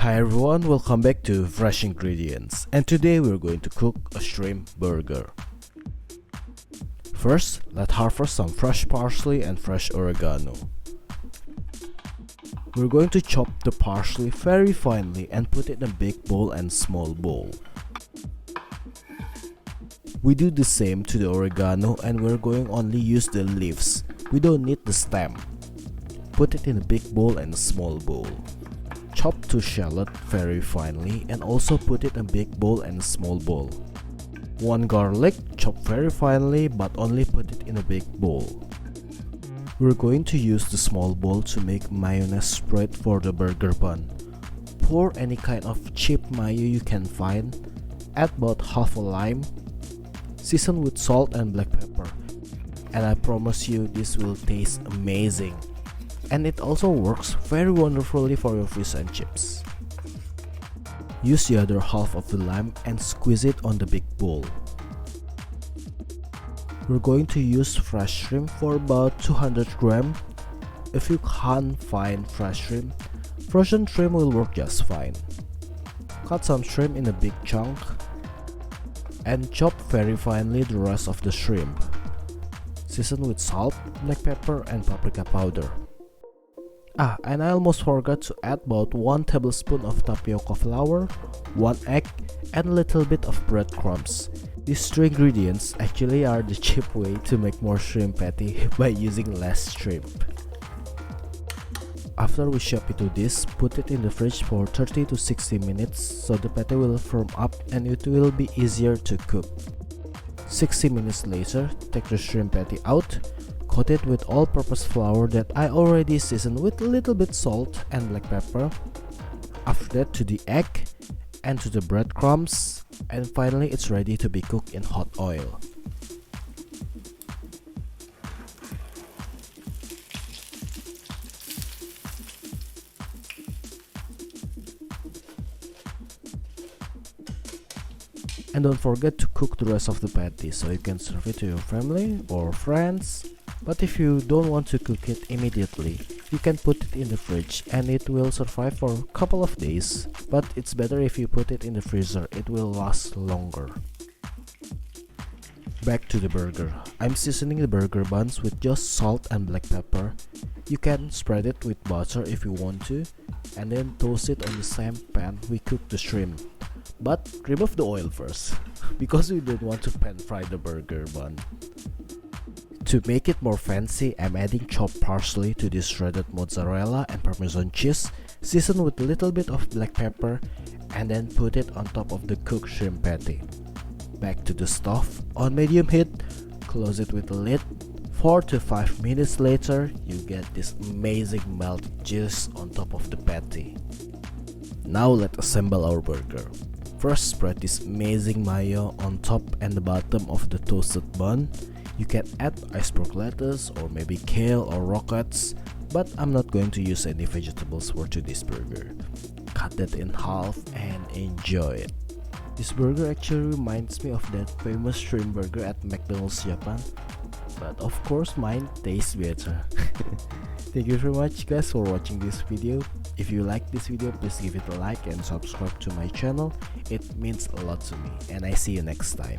Hi everyone, welcome back to Fresh Ingredients, and today we're going to cook a shrimp burger. First, let's harvest some fresh parsley and fresh oregano. We're going to chop the parsley very finely and put it in a big bowl and small bowl. We do the same to the oregano and we're going only use the leaves. We don't need the stem. Put it in a big bowl and a small bowl. Chop 2 shallot very finely and also put it in a big bowl and a small bowl. 1 garlic, chop very finely but only put it in a big bowl. We're going to use the small bowl to make mayonnaise spread for the burger bun. Pour any kind of cheap mayo you can find. Add about half a lime. Season with salt and black pepper. And I promise you this will taste amazing. And it also works very wonderfully for your fish and chips. Use the other half of the lime and squeeze it on the big bowl. We're going to use fresh shrimp for about 200 grams. If you can't find fresh shrimp, frozen shrimp will work just fine. Cut some shrimp in a big chunk and chop very finely the rest of the shrimp. Season with salt, black pepper and paprika powder. And I almost forgot to add about 1 tablespoon of tapioca flour, 1 egg and a little bit of breadcrumbs. These 3 ingredients actually are the cheap way to make more shrimp patty by using less shrimp. After we shape it to this, put it in the fridge for 30 to 60 minutes so the patty will firm up and it will be easier to cook. 60 minutes later, take the shrimp patty out. Coat it with all-purpose flour that I already seasoned with a little bit salt and black pepper. After that to the egg and to the breadcrumbs, and finally it's ready to be cooked in hot oil. And don't forget to cook the rest of the patty so you can serve it to your family or friends. But if you don't want to cook it immediately, you can put it in the fridge and it will survive for a couple of days. But it's better if you put it in the freezer, it will last longer. Back to the burger. I'm seasoning the burger buns with just salt and black pepper. You can spread it with butter if you want to, and then toast it on the same pan we cooked the shrimp. But remove the oil first, because we don't want to pan fry the burger bun. To make it more fancy, I'm adding chopped parsley to this shredded mozzarella and parmesan cheese, season with a little bit of black pepper, and then put it on top of the cooked shrimp patty. Back to the stove, on medium heat, close it with a lid. 4 to 5 minutes later, you get this amazing melted cheese on top of the patty. Now let's assemble our burger. First, spread this amazing mayo on top and the bottom of the toasted bun. You can add iceberg lettuce or maybe kale or rockets, but I'm not going to use any vegetables for today's burger. Cut that in half and enjoy it. This burger actually reminds me of that famous shrimp burger at McDonald's Japan, but of course mine tastes better. Thank you very much guys for watching this video. If you like this video, please give it a like and subscribe to my channel. It means a lot to me, and I see you next time.